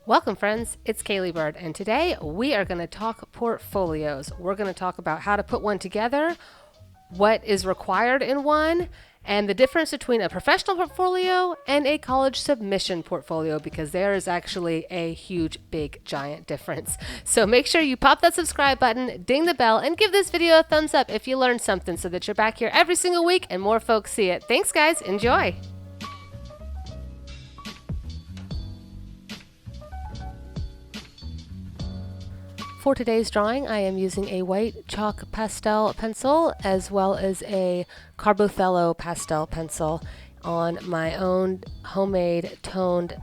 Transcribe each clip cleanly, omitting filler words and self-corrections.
Welcome friends, it's Caleigh Bird, and today we are going to talk portfolios. We're going to talk about how to put one together, what is required in one, and the difference between a professional portfolio and a college submission portfolio, because there is actually a huge, big, giant difference. So make sure you pop that subscribe button, ding the bell, and give this video a thumbs up if you learned something so that you're back here every single week and more folks see it. Thanks guys, enjoy! For today's drawing, I am using a white chalk pastel pencil as well as a ᴘᴜᴜᴜ pastel pencil on my own homemade toned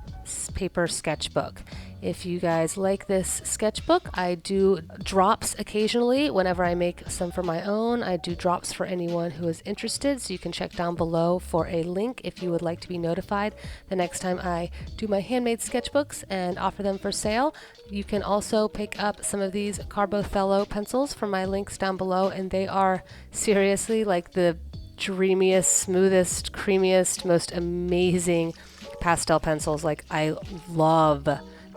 paper sketchbook. If you guys like this sketchbook, I do drops occasionally whenever I make some for my own. I do drops for anyone who is interested, so you can check down below for a link if you would like to be notified the next time I do my handmade sketchbooks and offer them for sale. You can also pick up some of these ᴘᴜᴜᴜ pencils from my links down below, and they are seriously like the dreamiest, smoothest, creamiest, most amazing pastel pencils. Like, I love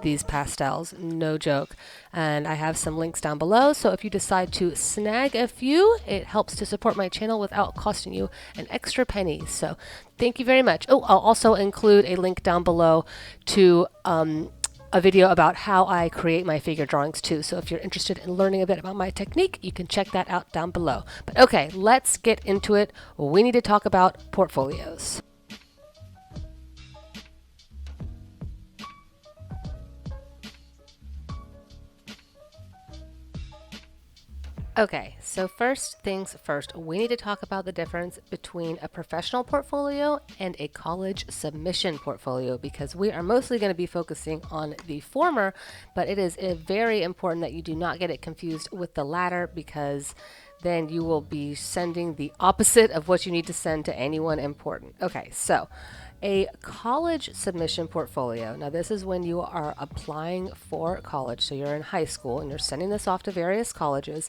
these pastels, no joke. And I have some links down below, so if you decide to snag a few, it helps to support my channel without costing you an extra penny. So thank you very much. Oh, I'll also include a link down below to a video about how I create my figure drawings too. So if you're interested in learning a bit about my technique, you can check that out down below. But okay, let's get into it. We need to talk about portfolios. Okay, so first things first, we need to talk about the difference between a professional portfolio and a college submission portfolio, because we are mostly going to be focusing on the former, but it is very important that you do not get it confused with the latter, because then you will be sending the opposite of what you need to send to anyone important. Okay, so a college submission portfolio. Now this is when you are applying for college. So you're in high school and you're sending this off to various colleges.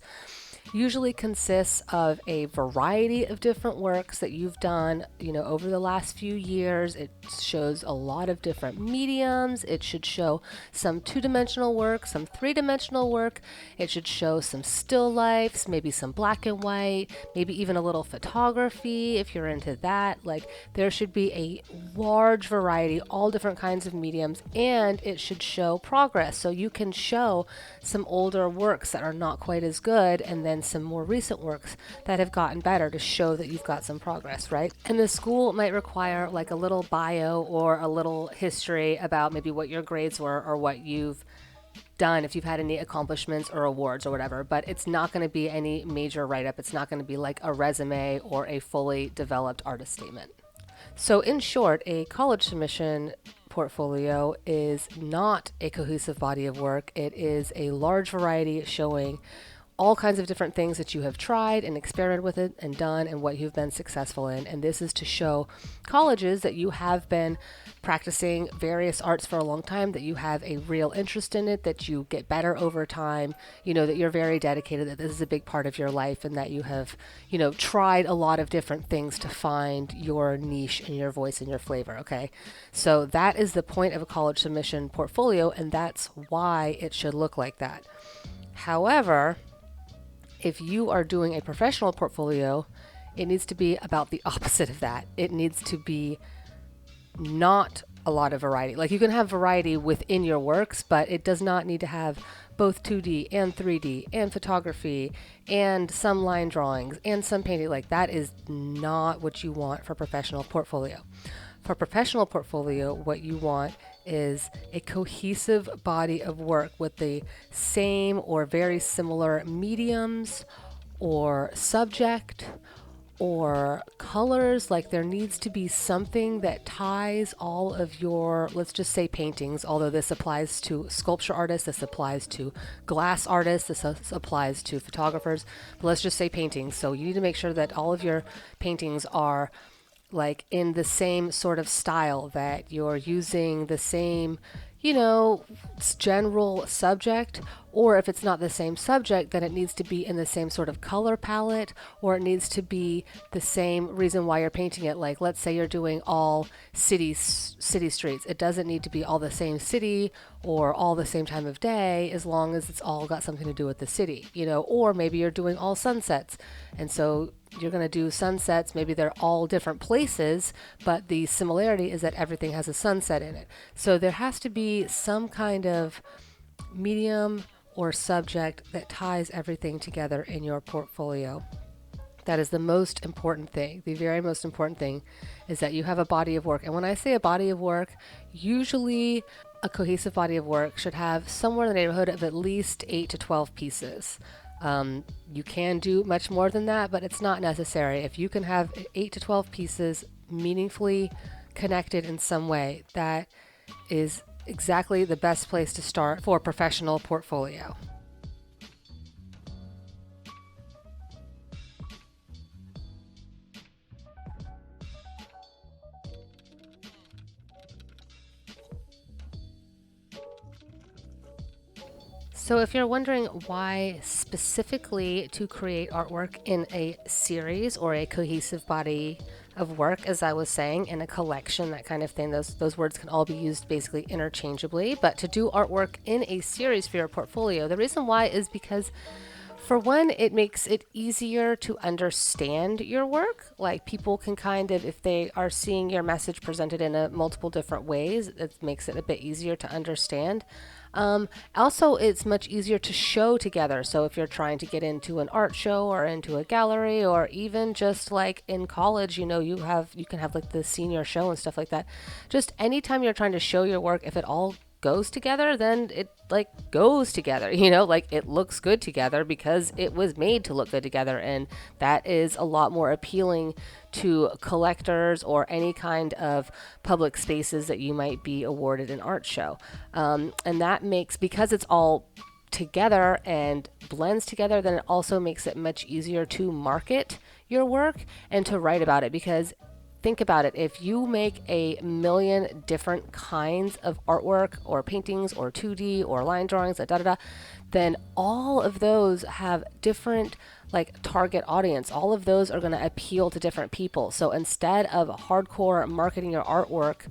Usually consists of a variety of different works that you've done, over the last few years. It shows a lot of different mediums. It should show some two-dimensional work, some three-dimensional work. It should show some still lifes, maybe some black and white, maybe even a little photography if you're into that. Like, there should be a large variety, all different kinds of mediums, and it should show progress. So you can show some older works that are not quite as good, and then some more recent works that have gotten better to show that you've got some progress, right? And the school might require like a little bio or a little history about maybe what your grades were or what you've done, if you've had any accomplishments or awards or whatever, but it's not going to be any major write-up. It's not going to be like a resume or a fully developed artist statement. So in short, a college submission portfolio is not a cohesive body of work. It is a large variety showing all kinds of different things that you have tried and experimented with it and done and what you've been successful in. And this is to show colleges that you have been practicing various arts for a long time, that you have a real interest in it, that you get better over time, that you're very dedicated, that this is a big part of your life, and that you have, tried a lot of different things to find your niche and your voice and your flavor, okay? So that is the point of a college submission portfolio, and that's why it should look like that. However, if you are doing a professional portfolio, it needs to be about the opposite of that. It needs to be not a lot of variety. Like, you can have variety within your works, but it does not need to have both 2D and 3D and photography and some line drawings and some painting. Like, that is not what you want for a professional portfolio. For a professional portfolio, what you want is a cohesive body of work with the same or very similar mediums or subject or colors. Like, there needs to be something that ties all of your, let's just say paintings, although this applies to sculpture artists, this applies to glass artists, this applies to photographers, but let's just say paintings. So you need to make sure that all of your paintings are like in the same sort of style, that you're using the same general subject, or if it's not the same subject, then it needs to be in the same sort of color palette, or it needs to be the same reason why you're painting it. Like, let's say you're doing all city streets. It doesn't need to be all the same city or all the same time of day, as long as it's all got something to do with the city, or maybe you're doing all sunsets. And so you're going to do sunsets. Maybe they're all different places, but the similarity is that everything has a sunset in it. So there has to be some kind of medium or subject that ties everything together in your portfolio. That is the most important thing. The very most important thing is that you have a body of work. And when I say a body of work, usually a cohesive body of work should have somewhere in the neighborhood of at least 8 to 12 pieces. You can do much more than that, but it's not necessary. If you can have 8 to 12 pieces meaningfully connected in some way, that is exactly the best place to start for a professional portfolio. So if you're wondering why specifically to create artwork in a series or a cohesive body of work, as I was saying, in a collection, that kind of thing, those words can all be used basically interchangeably. But to do artwork in a series for your portfolio, the reason why is because, for one, it makes it easier to understand your work. Like, people can kind of, if they are seeing your message presented in multiple different ways, it makes it a bit easier to understand. Also, it's much easier to show together. So if you're trying to get into an art show or into a gallery, or even just like in college, you can have like the senior show and stuff like that. Just anytime you're trying to show your work, if it all goes together, then it like goes together, like it looks good together because it was made to look good together. And that is a lot more appealing to collectors or any kind of public spaces that you might be awarded an art show. And that makes, because it's all together and blends together, then it also makes it much easier to market your work and to write about it. Because think about it. If you make a million different kinds of artwork or paintings or 2D or line drawings, then all of those have different like target audience. All of those are going to appeal to different people. So instead of hardcore marketing your artwork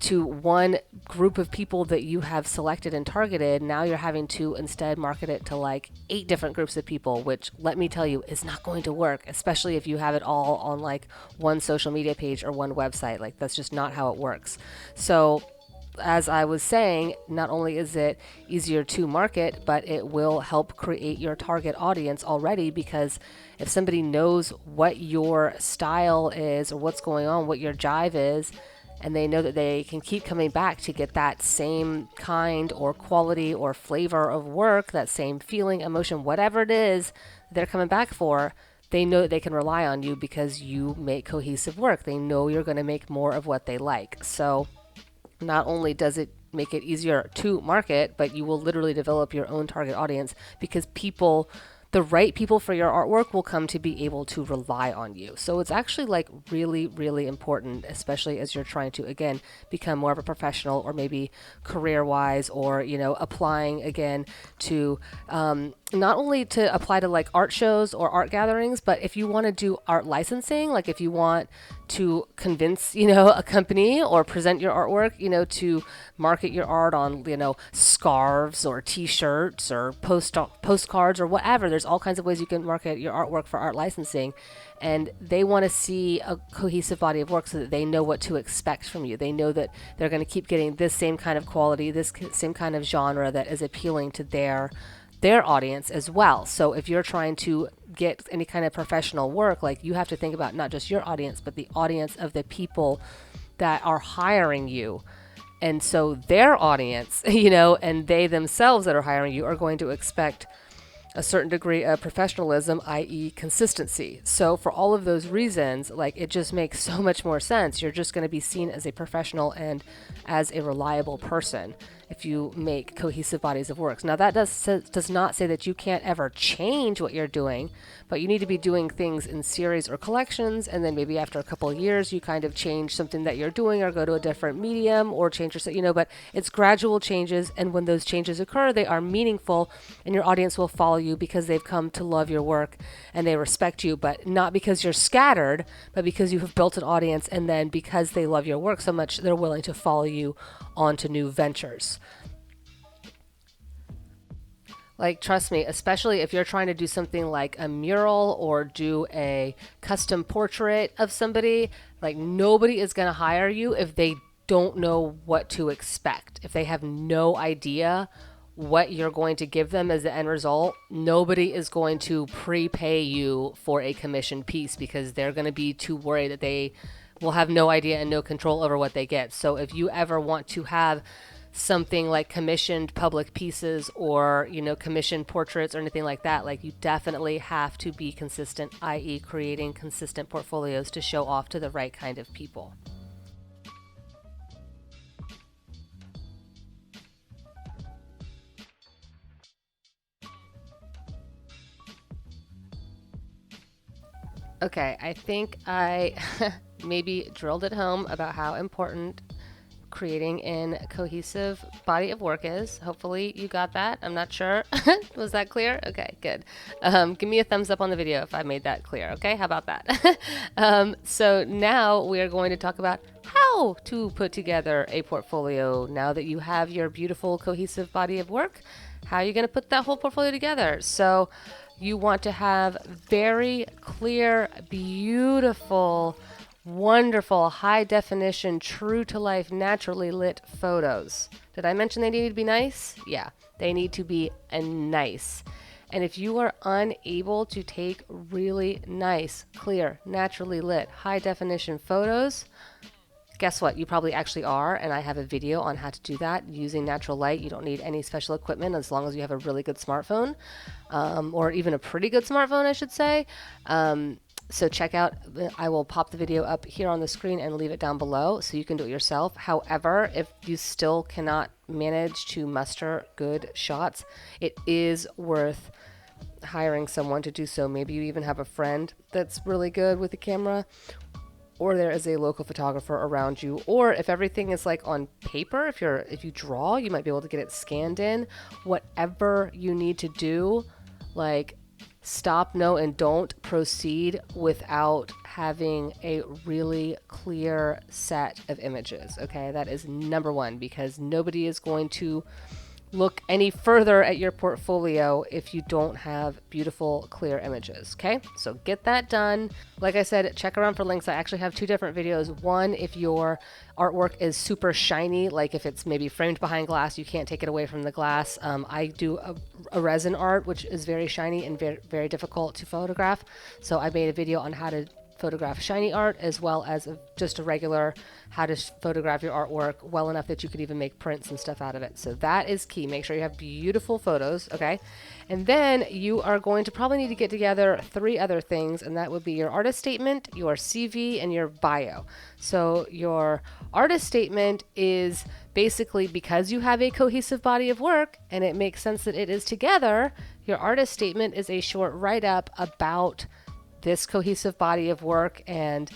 to one group of people that you have selected and targeted, now you're having to instead market it to like 8 different groups of people, which, let me tell you, is not going to work, especially if you have it all on like one social media page or one website. Like, that's just not how it works. So as I was saying, not only is it easier to market, but it will help create your target audience already, because if somebody knows what your style is or what's going on, what your jive is, and they know that they can keep coming back to get that same kind or quality or flavor of work, that same feeling, emotion, whatever it is they're coming back for, they know that they can rely on you because you make cohesive work. They know you're going to make more of what they like. So not only does it make it easier to market, but you will literally develop your own target audience, because the right people for your artwork will come to be able to rely on you. So it's actually like really, really important, especially as you're trying to, again, become more of a professional, or maybe career-wise, or, applying again to not only to apply to like art shows or art gatherings, but if you want to do art licensing, like if you want to convince, a company or present your artwork, to market your art on, scarves or t-shirts or postcards or whatever. There's all kinds of ways you can market your artwork for art licensing. And they want to see a cohesive body of work so that they know what to expect from you. They know that they're going to keep getting this same kind of quality, this same kind of genre that is appealing to their audience as well. So if you're trying to get any kind of professional work, like, you have to think about not just your audience, but the audience of the people that are hiring you. And so their audience, and they themselves that are hiring you are going to expect a certain degree of professionalism, i.e. consistency. So for all of those reasons, like, it just makes so much more sense. You're just going to be seen as a professional and as a reliable person if you make cohesive bodies of works. Now, that does not say that you can't ever change what you're doing, but you need to be doing things in series or collections, and then maybe after a couple of years, you kind of change something that you're doing or go to a different medium or change your, but it's gradual changes, and when those changes occur, they are meaningful, and your audience will follow you because they've come to love your work and they respect you, but not because you're scattered, but because you have built an audience, and then because they love your work so much, they're willing to follow you onto new ventures. Like, trust me, especially if you're trying to do something like a mural or do a custom portrait of somebody, like, nobody is going to hire you if they don't know what to expect. If they have no idea what you're going to give them as the end result, nobody is going to prepay you for a commissioned piece because they're going to be too worried that they will have no idea and no control over what they get. So if you ever want to have something like commissioned public pieces or, commissioned portraits or anything like that, like, you definitely have to be consistent, i.e. creating consistent portfolios to show off to the right kind of people. Okay, I think I maybe drilled it home about how important creating a cohesive body of work is. Hopefully you got that. I'm not sure. Was that clear? Okay, good. Give me a thumbs up on the video if I made that clear. Okay, how about that? So now we are going to talk about how to put together a portfolio. Now that you have your beautiful cohesive body of work, how are you going to put that whole portfolio together? So you want to have very clear, beautiful, wonderful, high definition, true to life, naturally lit photos. Did I mention they need to be nice? Yeah, they need to be nice. And if you are unable to take really nice, clear, naturally lit, high definition photos, guess what? You probably actually are, and I have a video on how to do that using natural light. You don't need any special equipment as long as you have a really good smartphone, or even a pretty good smartphone, I should say. So check out, I will pop the video up here on the screen and leave it down below so you can do it yourself. However, if you still cannot manage to muster good shots, it is worth hiring someone to do so. Maybe you even have a friend that's really good with the camera, or there is a local photographer around you, or if everything is like on paper, if you draw, you might be able to get it scanned in. Whatever you need to do, like, stop, no, and don't proceed without having a really clear set of images. Okay, that is number one, because nobody is going to look any further at your portfolio if you don't have beautiful, clear images. Okay, so get that done. Like I said, check around for links. I actually have two different videos. One, if your artwork is super shiny, like if it's maybe framed behind glass, you can't take it away from the glass. I do a resin art, which is very shiny and very, very difficult to photograph. So I made a video on how to photograph shiny art, as well as just a regular how to photograph your artwork well enough that you could even make prints and stuff out of it. So that is key. Make sure you have beautiful photos, okay? And then you are going to probably need to get together 3 other things, and that would be your artist statement, your CV, and your bio. So your artist statement is basically, because you have a cohesive body of work and it makes sense that it is together, your artist statement is a short write-up about this cohesive body of work and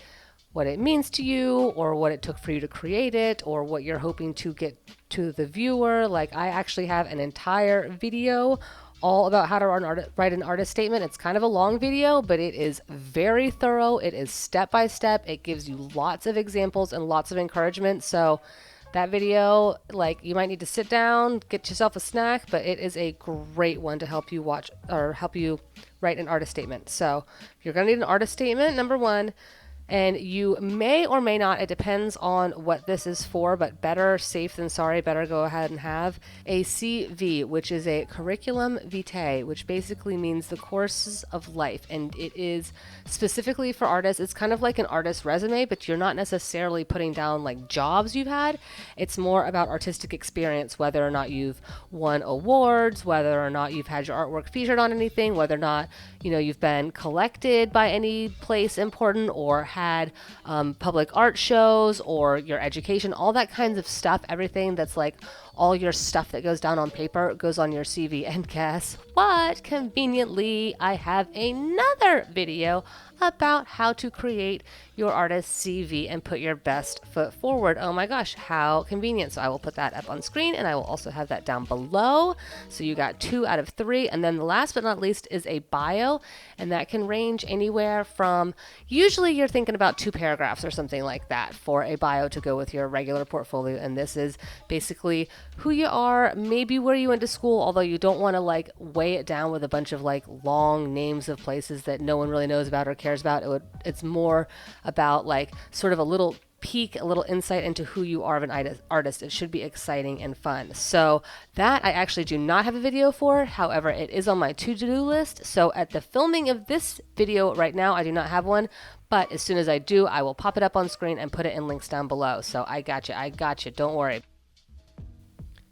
what it means to you, or what it took for you to create it, or what you're hoping to get to the viewer. Like, I actually have an entire video all about how to write an artist statement. It's kind of a long video, but it is very thorough. It is step by step. It gives you lots of examples and lots of encouragement. So that video, like, you might need to sit down, get yourself a snack, but it is a great one to help you watch or help you write an artist statement. So if you're going to need an artist statement, number one, And you may or may not, it depends on what this is for, but better safe than sorry, better go ahead and have a CV, which is a curriculum vitae, which basically means the courses of life. And it is specifically for artists. It's kind of like an artist resume, but you're not necessarily putting down like jobs you've had. It's more about artistic experience, whether or not you've won awards, whether or not you've had your artwork featured on anything, whether or not, you've been collected by any place important or had public art shows, or your education, all that kinds of stuff. Everything that's like all your stuff that goes down on paper goes on your CV. And guess what? Conveniently, I have another video about how to create your artist's CV and put your best foot forward. Oh my gosh, how convenient. So I will put that up on screen, and I will also have that down below. So you got 2 out of 3. And then the last but not least is a bio, and that can range anywhere from, usually you're thinking about 2 paragraphs or something like that for a bio to go with your regular portfolio. And this is basically who you are, maybe where you went to school, although you don't want to like weigh it down with a bunch of like long names of places that no one really knows about or cares about. It's more about like sort of a little peek, a little insight into who you are of an artist. It should be exciting and fun. So that I actually do not have a video for. However, it is on my to-do list. So at the filming of this video right now, I do not have one. But as soon as I do, I will pop it up on screen and put it in links down below. So I got you. Don't worry.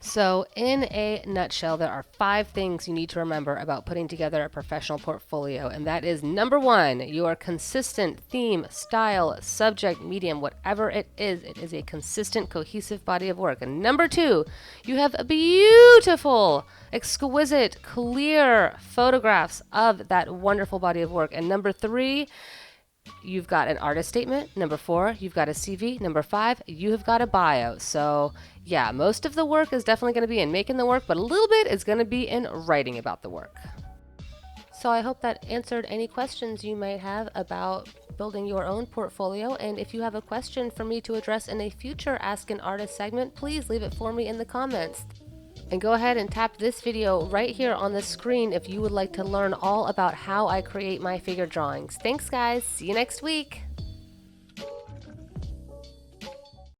So in a nutshell, there are 5 things you need to remember about putting together a professional portfolio. And that is, number 1, your consistent theme, style, subject, medium, whatever it is a consistent, cohesive body of work. And number 2, you have beautiful, exquisite, clear photographs of that wonderful body of work. And number 3, you've got an artist statement. Number 4, you've got a CV. Number 5, you have got a bio. So yeah, most of the work is definitely going to be in making the work, but a little bit is going to be in writing about the work. So I hope that answered any questions you might have about building your own portfolio. And if you have a question for me to address in a future Ask an Artist segment, please leave it for me in the comments. And go ahead and tap this video right here on the screen if you would like to learn all about how I create my figure drawings. Thanks guys, see you next week.